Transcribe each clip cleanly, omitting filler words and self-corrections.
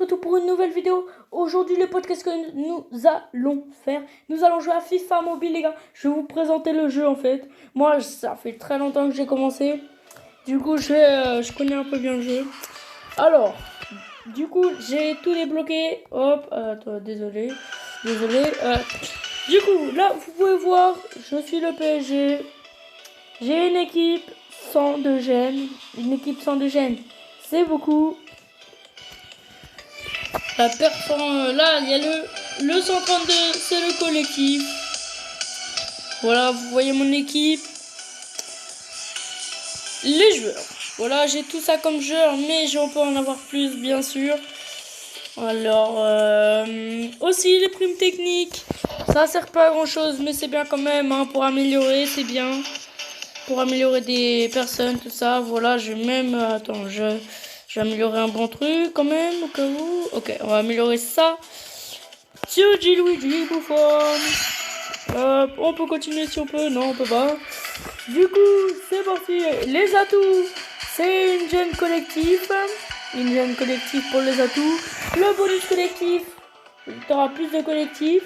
Tout pour une nouvelle vidéo. Aujourd'hui, le podcast que nous allons faire, nous allons jouer à FIFA Mobile, les gars. Je vais vous présenter le jeu en fait. Moi, ça fait très longtemps que j'ai commencé. Du coup, je connais un peu bien le jeu. Alors, du coup, j'ai tout débloqué. Hop, attends, désolé. Du coup, là, vous pouvez voir, je suis le PSG. J'ai une équipe sans de gêne. Une équipe sans de gêne, c'est beaucoup. La performance, là, il y a le 132, c'est le collectif. Voilà, vous voyez mon équipe. Les joueurs. Voilà, j'ai tout ça comme joueur, mais on peut en avoir plus, bien sûr. Alors, aussi les primes techniques. Ça sert pas à grand chose, mais c'est bien quand même, hein, pour améliorer, c'est bien. Pour améliorer des personnes, tout ça. Voilà, je vais même, attends, je vais améliorer un bon truc quand même, au cas où. Ok, on va améliorer ça. Gianluigi Buffon. On peut continuer si on peut. Non, on peut pas. Du coup, c'est parti. Les atouts, c'est une gemme collective. Une gemme collective pour les atouts. Le bonus collectif, tu auras plus de collectif.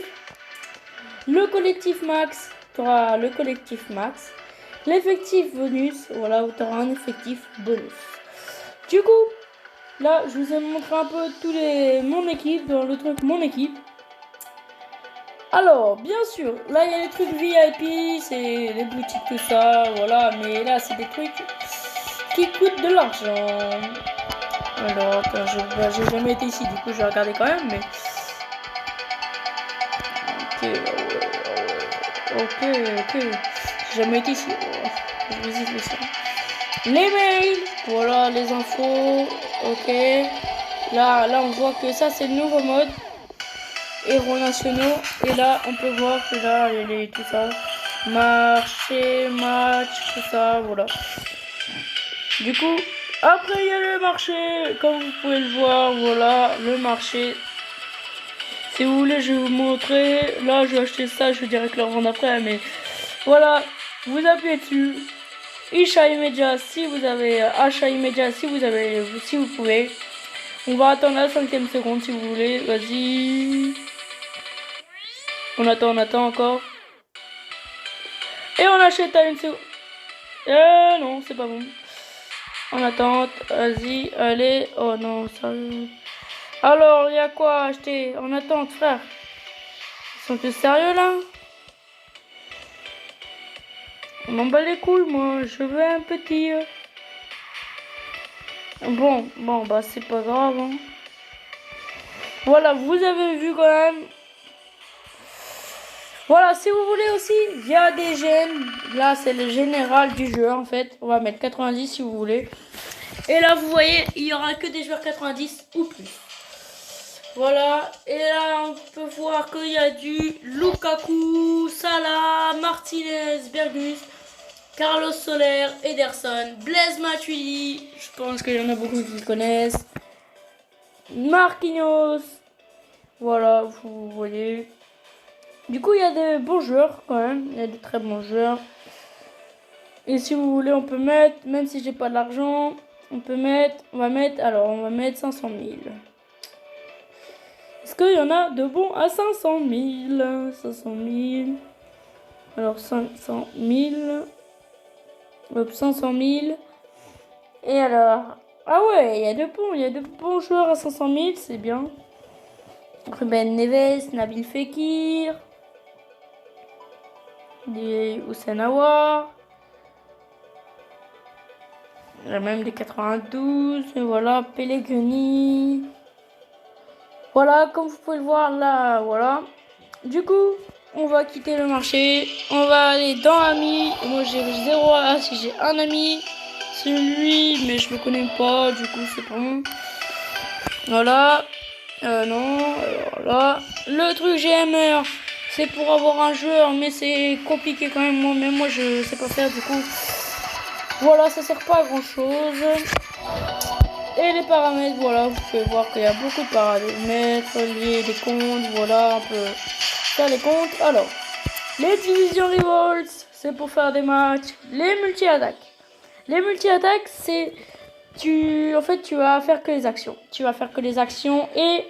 Le collectif max, tu auras le collectif max. L'effectif bonus, voilà, où tu auras un effectif bonus. Du coup, là, je vous ai montré un peu mon équipe, dans le truc mon équipe. Alors, bien sûr, là, il y a les trucs VIP, c'est les boutiques, tout ça, voilà. Mais là, c'est des trucs qui coûtent de l'argent. Alors, attends, j'ai jamais été ici, du coup, je vais regarder quand même, mais... Ok. J'ai jamais été ici. Je visite ça. Les mails, voilà, les infos, ok. Là, on voit que ça, c'est le nouveau mode. Héros nationaux. Et là, on peut voir que là, il y a tout ça. Marché, match, tout ça, voilà. Du coup, après, il y a le marché. Comme vous pouvez le voir, voilà, le marché. Si vous voulez, je vais vous montrer. Là, je vais acheter ça, je vais direct le revendre après. Mais voilà, vous appuyez dessus. Achat immédiat si vous avez. Achat immédiat si vous pouvez. On va attendre la 5e seconde si vous voulez. Vas-y. On attend encore. Et on achète à une seconde. Non, c'est pas bon. En attente, vas-y, allez. Oh non, ça. Alors, il y a quoi à acheter? En attente, frère. Ils sont tous sérieux là? On m'en bat les couilles, moi. Je veux un petit. Bon, bah c'est pas grave. Hein. Voilà, vous avez vu quand même. Voilà, si vous voulez aussi, il y a des gènes. Là, c'est le général du jeu, en fait. On va mettre 90 si vous voulez. Et là, vous voyez, il y aura que des joueurs 90 ou plus. Voilà. Et là, on peut voir qu'il y a du Lukaku, Salah, Martinez, Bergus, Carlos Soler, Ederson, Blaise Matuidi. Je pense qu'il y en a beaucoup qui le connaissent. Marquinhos. Voilà, vous voyez. Du coup, il y a des bons joueurs quand même. Il y a des très bons joueurs. Et si vous voulez, on peut mettre, même si j'ai pas de l'argent, on va mettre 500 000. Est-ce qu'il y en a de bons à 500 000? 500 000. Alors, 500 000. Hop, 500 000. Et alors, ah ouais, il y a de bons joueurs à 500 000, c'est bien. Ruben Neves, Nabil Fekir. Des Houssen Aouar. Il y a même des 92. Et voilà, Pellegrini. Voilà, comme vous pouvez le voir là, voilà. Du coup, on va quitter le marché. On va aller dans Amis. Moi, j'ai 0 à si j'ai un ami. C'est lui, mais je le connais pas. Du coup, c'est bon. Voilà. Non. Alors là, le truc GMR. C'est pour avoir un joueur, mais c'est compliqué quand même. Même moi, je sais pas faire. Du coup, voilà, ça sert pas à grand chose. Et les paramètres, voilà, vous pouvez voir qu'il y a beaucoup de paramètres, liés, des comptes, voilà, on peut faire les comptes. Alors, les divisions revolts, c'est pour faire des matchs. Les multi-attaques. Les multi-attaques, c'est en fait, tu vas faire que les actions. Tu vas faire que les actions et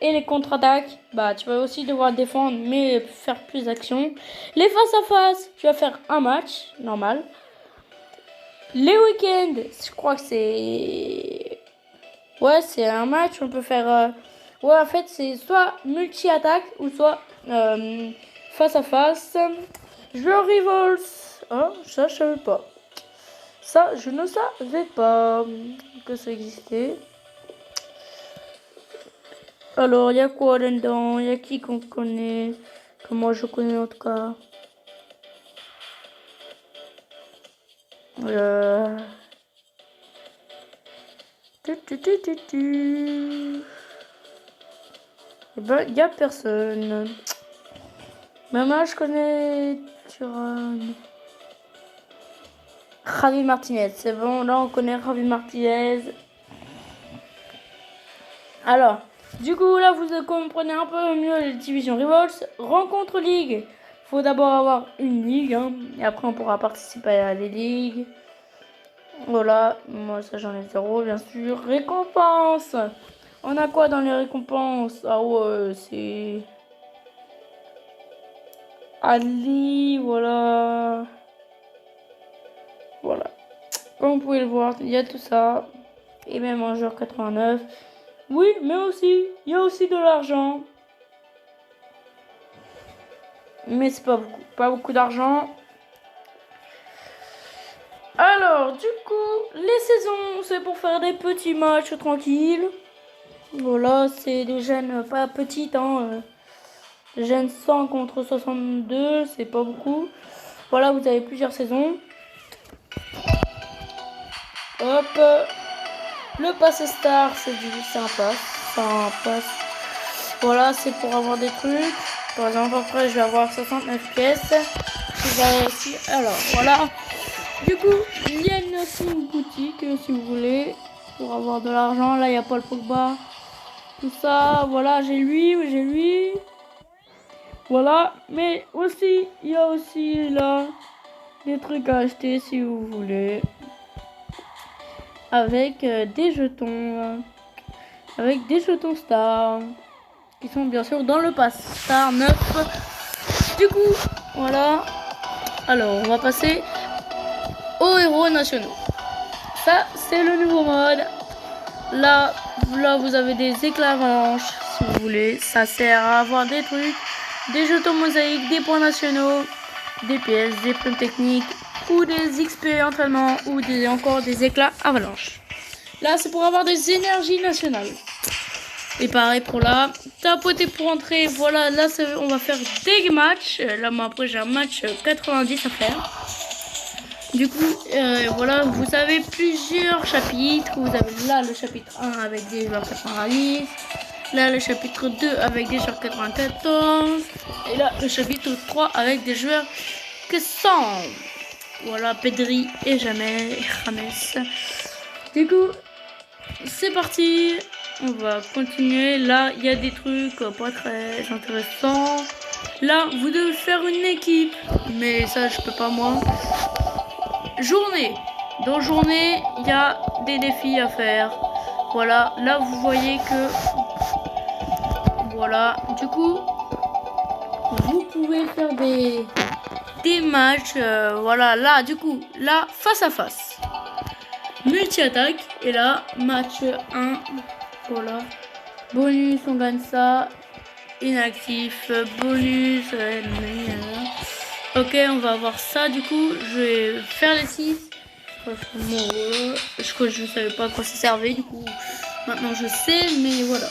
les contre-attaques. Bah, tu vas aussi devoir défendre, mais faire plus d'actions. Les face-à-face, tu vas faire un match, normal. Les week-ends, je crois que c'est... Ouais, c'est un match, on peut faire... Ouais, en fait, c'est soit multi-attaque ou soit face-à-face. Joueur Rivals. Oh, ça, je savais pas. Ça, je ne savais pas que ça existait. Alors, il y a quoi là-dedans? Il y a qui qu'on connaît? Que moi, je connais en tout cas. Eh ben, il n'y a personne. Mais moi, je connais... Javi Martinez, c'est bon, là on connaît Javi Martinez. Alors, du coup, là vous comprenez un peu mieux les divisions Rivals. Rencontre Ligue, faut d'abord avoir une ligue, hein, et après on pourra participer à des ligues. Voilà, moi ça j'en ai 0, bien sûr. Récompense, on a quoi dans les récompenses? Ah ouais, c'est... Ali, voilà. Voilà. Comme vous pouvez le voir, il y a tout ça. Et même un joueur 89. Oui, mais aussi, il y a aussi de l'argent. Mais c'est pas beaucoup. Pas beaucoup d'argent. Alors, du coup, les saisons, c'est pour faire des petits matchs tranquilles. Voilà, c'est des gènes pas petites, hein. Gènes 100 contre 62, c'est pas beaucoup. Voilà, vous avez plusieurs saisons. Hop. Le pass star, c'est un pass. Voilà, c'est pour avoir des trucs. Par exemple, après, je vais avoir 69 pièces. Alors, voilà. Du coup, il y a aussi une boutique, si vous voulez, pour avoir de l'argent. Là, il y a Paul Pogba. Tout ça, voilà, j'ai lui. Voilà, mais aussi, il y a aussi là des trucs à acheter si vous voulez. Avec des jetons. Avec des jetons stars. Qui sont bien sûr dans le pass star 9. Du coup, voilà. Alors, on va passer aux héros nationaux. Ça, c'est le nouveau mode. Là, vous avez des éclats avalanches, si vous voulez. Ça sert à avoir des trucs, des jetons mosaïques, des points nationaux, des pièces, des primes techniques, ou des XP entraînement, ou encore des éclats avalanches. Là, c'est pour avoir des énergies nationales. Et pareil pour là, tapoter pour entrer. Voilà, là, on va faire des matchs. Là, moi, après, j'ai un match 90 à faire. Du coup, voilà, vous avez plusieurs chapitres. Vous avez là le chapitre 1 avec des joueurs 90. Là, le chapitre 2 avec des joueurs 94. Et là, le chapitre 3 avec des joueurs que 100. Voilà, Pedri et jamais James. Du coup, c'est parti. On va continuer. Là, il y a des trucs pas très intéressants. Là, vous devez faire une équipe. Mais ça, je peux pas moi. Journée. Dans journée, il y a des défis à faire. Voilà. Là, vous voyez que... Voilà. Du coup, vous pouvez faire des matchs. Voilà. Là, du coup, là, face à face. Multi-attaque. Et là, match 1. Voilà. Bonus, on gagne ça. Inactif. Bonus. Ok, on va avoir ça. Du coup, je vais faire les 6. Je savais pas à quoi ça servait. Du coup, maintenant je sais. Mais voilà.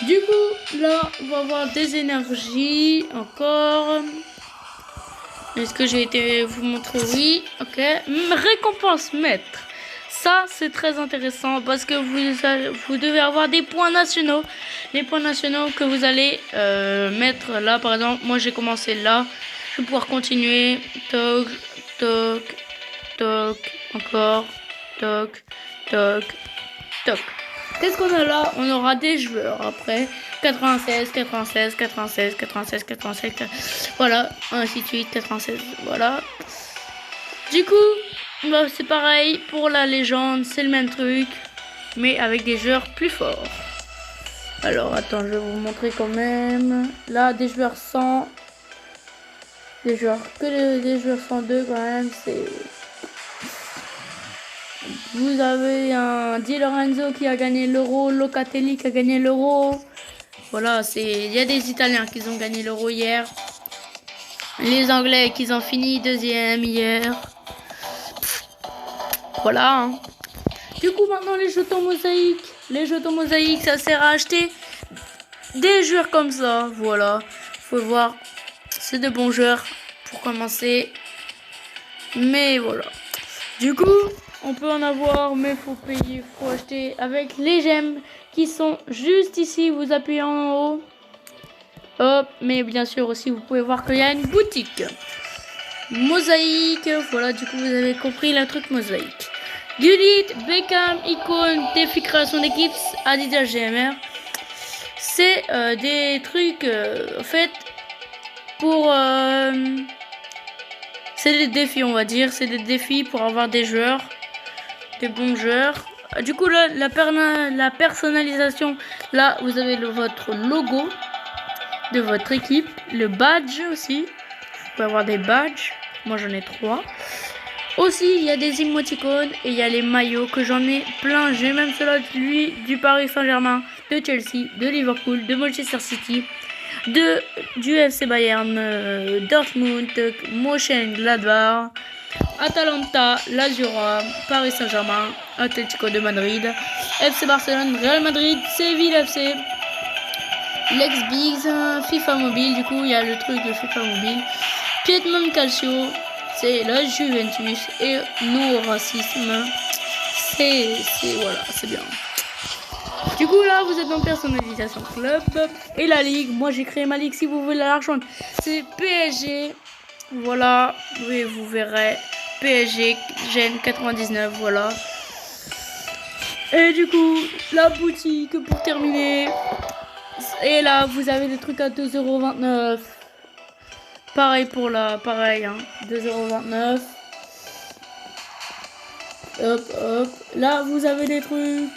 Du coup, là, on va avoir des énergies. Encore. Est-ce que j'ai été vous montrer? Oui. Ok. Récompense maître. Ça, c'est très intéressant parce que vous devez avoir des points nationaux. Les points nationaux que vous allez mettre là, par exemple, moi j'ai commencé là. Je vais pouvoir continuer. Toc, toc, toc, encore. Toc, toc, toc. Qu'est-ce qu'on a là? On aura des joueurs après. 96, 96, 96, 96, 96, voilà, ainsi de suite, 96, voilà. Du coup, Bah, c'est pareil pour la légende, c'est le même truc, mais avec des joueurs plus forts. Alors, attends, je vais vous montrer quand même. Là, des joueurs 100. Des joueurs des joueurs 102 quand même, c'est... Vous avez un Di Lorenzo qui a gagné l'Euro, Locatelli qui a gagné l'Euro. Voilà, il y a des Italiens qui ont gagné l'Euro hier. Les Anglais qui ont fini deuxième hier. Voilà. Hein. Du coup, maintenant les jetons mosaïques. Les jetons mosaïques, ça sert à acheter des joueurs comme ça. Voilà. Faut voir. C'est de bons joueurs pour commencer. Mais voilà. Du coup, on peut en avoir, mais faut payer, faut acheter avec les gemmes qui sont juste ici. Vous appuyez en haut. Hop, mais bien sûr aussi, vous pouvez voir qu'il y a une boutique. Mosaïque, voilà, du coup, vous avez compris le truc mosaïque. Gullit, Beckham, icône, défi création d'équipe, Adidas GMR. C'est des trucs, en fait, pour... c'est des défis, on va dire. C'est des défis pour avoir des joueurs, des bons joueurs. Du coup, là, la personnalisation, là, vous avez votre logo de votre équipe. Le badge aussi. Vous pouvez avoir des badges. Moi, j'en ai 3. Aussi, il y a des émoticônes et il y a les maillots que j'en ai plein. J'ai même cela du Paris Saint-Germain, de Chelsea, de Liverpool, de Manchester City, du FC Bayern, Dortmund, Mönchengladbach, Atalanta, Lazio, Paris Saint-Germain, Atlético de Madrid, FC Barcelone, Real Madrid, Séville FC, Lex Bigs, FIFA Mobile. Du coup, il y a le truc de FIFA Mobile, Piedmont Calcio. C'est la Juventus et non au racisme. Voilà, c'est bien. Du coup, là, vous êtes dans personnalisation club et la ligue. Moi, j'ai créé ma ligue si vous voulez la rejoindre. C'est PSG. Voilà, oui, vous verrez. PSG, Gen 99, voilà. Et du coup, la boutique pour terminer. Et là, vous avez des trucs à 2,29 €. Pareil pour pareil, hein, 2,29 €. Hop, hop. Là, vous avez des trucs.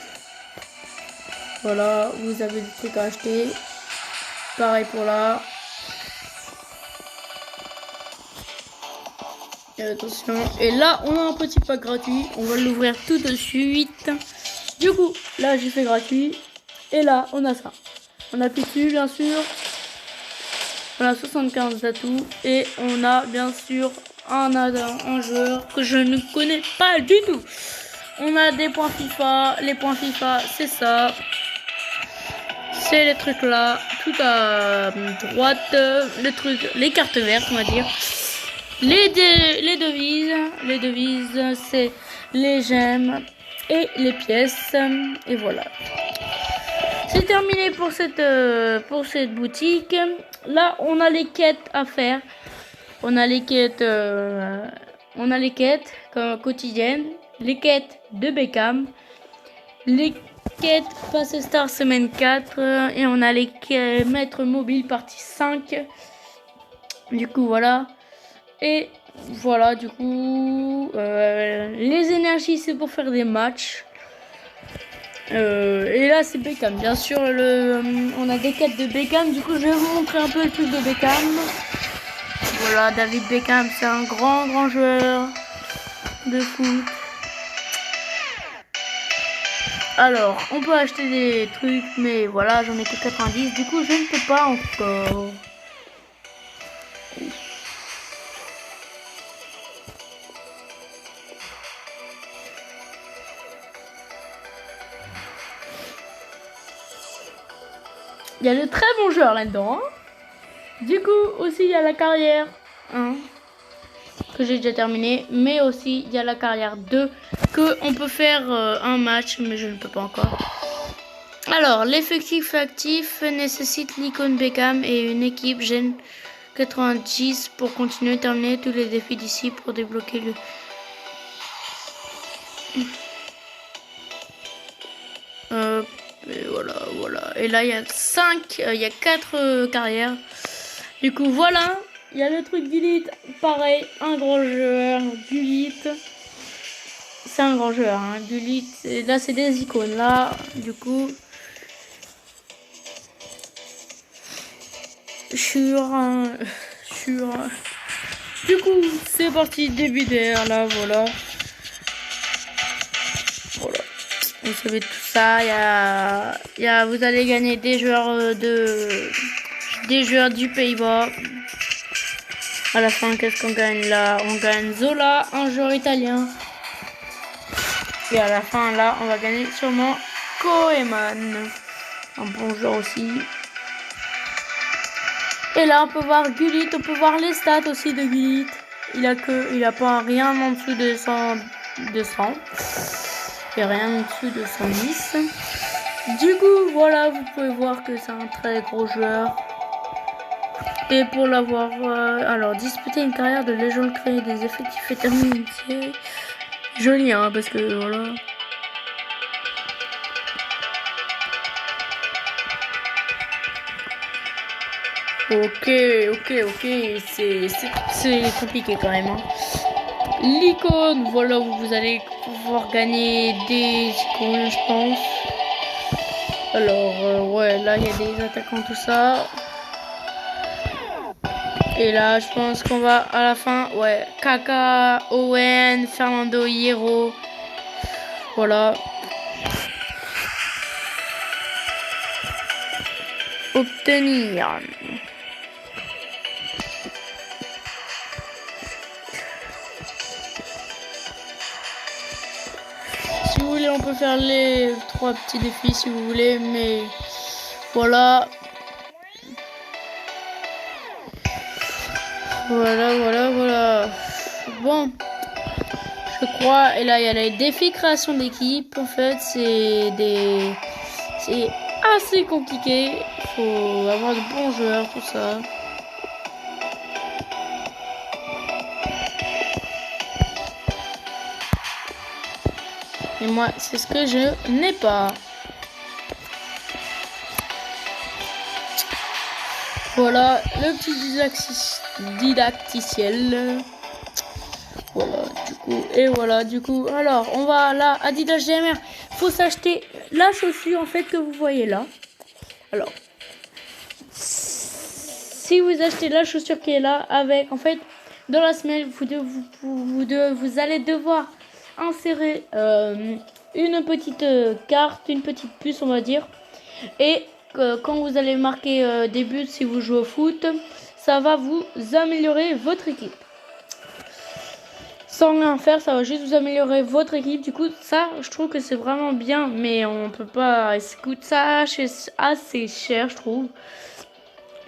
Voilà, vous avez des trucs à acheter. Pareil pour là. Et attention. Et là, on a un petit pack gratuit. On va l'ouvrir tout de suite. Du coup, là, j'ai fait gratuit. Et là, on a ça. On appuie dessus, bien sûr. On a 75 atouts et on a bien sûr un joueur que je ne connais pas du tout. On a des points FIFA. Les points FIFA, c'est ça. C'est les trucs là, tout à droite. Les cartes vertes, on va dire. Les devises, c'est les gemmes et les pièces. Et voilà. C'est terminé pour cette boutique. Là, on a les quêtes à faire. On a les quêtes quotidiennes, les quêtes de Beckham, les quêtes Passe Star semaine 4 et on a les maîtres mobiles partie 5. Du coup, voilà. Et voilà, du coup, les énergies, c'est pour faire des matchs. Et là c'est Beckham, bien sûr. On a des quêtes de Beckham. Du coup, je vais vous montrer un peu le truc de Beckham. Voilà, David Beckham, c'est un grand joueur de foot. Alors, on peut acheter des trucs, mais voilà, j'en ai que 90. Du coup, je ne peux pas encore. Il y a de très bons joueurs là-dedans. Hein. Du coup, aussi, il y a la carrière 1 que j'ai déjà terminé. Mais aussi, il y a la carrière 2 qu'on peut faire un match, mais je ne peux pas encore. Alors, l'effectif actif nécessite l'icône Beckham et une équipe Gen 90 pour continuer à terminer tous les défis d'ici pour débloquer le... Et voilà. Et là, il y a 4 carrières. Du coup, voilà. Il y a le truc Gullit. Pareil, un gros joueur. Gullit. c'est un grand joueur. Hein. Gullit, là, c'est des icônes. Là, du coup, Du coup, c'est parti, début d'air, là, voilà. Voilà. Vous savez tout ça. Vous allez gagner des joueurs du Pays-Bas. À la fin, qu'est-ce qu'on gagne là? On gagne Zola, un joueur italien. Et à la fin, là, on va gagner sûrement Koeman. Un bon joueur aussi. Et là, on peut voir Gullit, on peut voir les stats aussi de Gullit. Il a pas rien en dessous de 100. Et rien en dessous de 110. Du coup, voilà, vous pouvez voir que c'est un très gros joueur. Et pour l'avoir, alors, disputer une carrière de légende, créer des effectifs et terminer une série. Joli, hein, parce que voilà. Ok, c'est compliqué quand même. Hein. L'icône, voilà, vous allez pouvoir gagner des icônes, je pense. Alors, ouais, là, il y a des attaquants, tout ça. Et là, je pense qu'on va à la fin, ouais, Kaka, Owen, Fernando Hierro. Voilà. Obtenir. Si vous voulez, on peut faire les 3 petits défis si vous voulez, mais voilà. Voilà. Bon, je crois, et là, il y a les défis création d'équipe. En fait, c'est assez compliqué. Il faut avoir de bons joueurs, tout ça. Et moi, c'est ce que je n'ai pas. Voilà, le petit didacticiel. Voilà, du coup, alors, on va là, Adidas GMR. Faut s'acheter la chaussure, en fait, que vous voyez là. Alors, si vous achetez la chaussure qui est là, avec, en fait, dans la semaine, vous allez devoir insérer une petite carte, une petite puce, on va dire. Et quand vous allez marquer des buts, si vous jouez au foot, ça va vous améliorer votre équipe. Sans rien faire, ça va juste vous améliorer votre équipe. Du coup, ça, je trouve que c'est vraiment bien, mais on peut pas. Ça coûte ça assez cher, je trouve.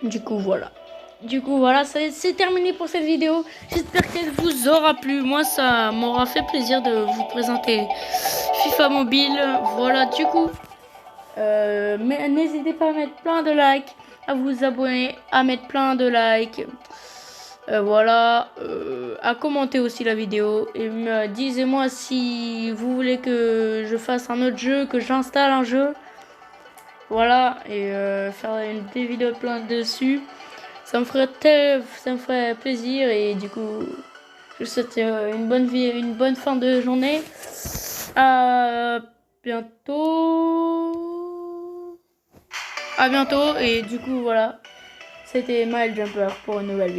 Du coup, voilà, c'est terminé pour cette vidéo. J'espère qu'elle vous aura plu. Moi, ça m'aura fait plaisir de vous présenter FIFA Mobile. Voilà, du coup, mais n'hésitez pas à mettre plein de likes, à vous abonner, à mettre plein de likes. Voilà, à commenter aussi la vidéo. Et disez-moi si vous voulez que je fasse un autre jeu, que j'installe un jeu. Voilà, et faire des vidéos plein dessus. Ça me ferait plaisir. Et du coup, je vous souhaite une bonne fin de journée. À bientôt. Et du coup, voilà. C'était Maël Jumper pour une nouvelle vidéo.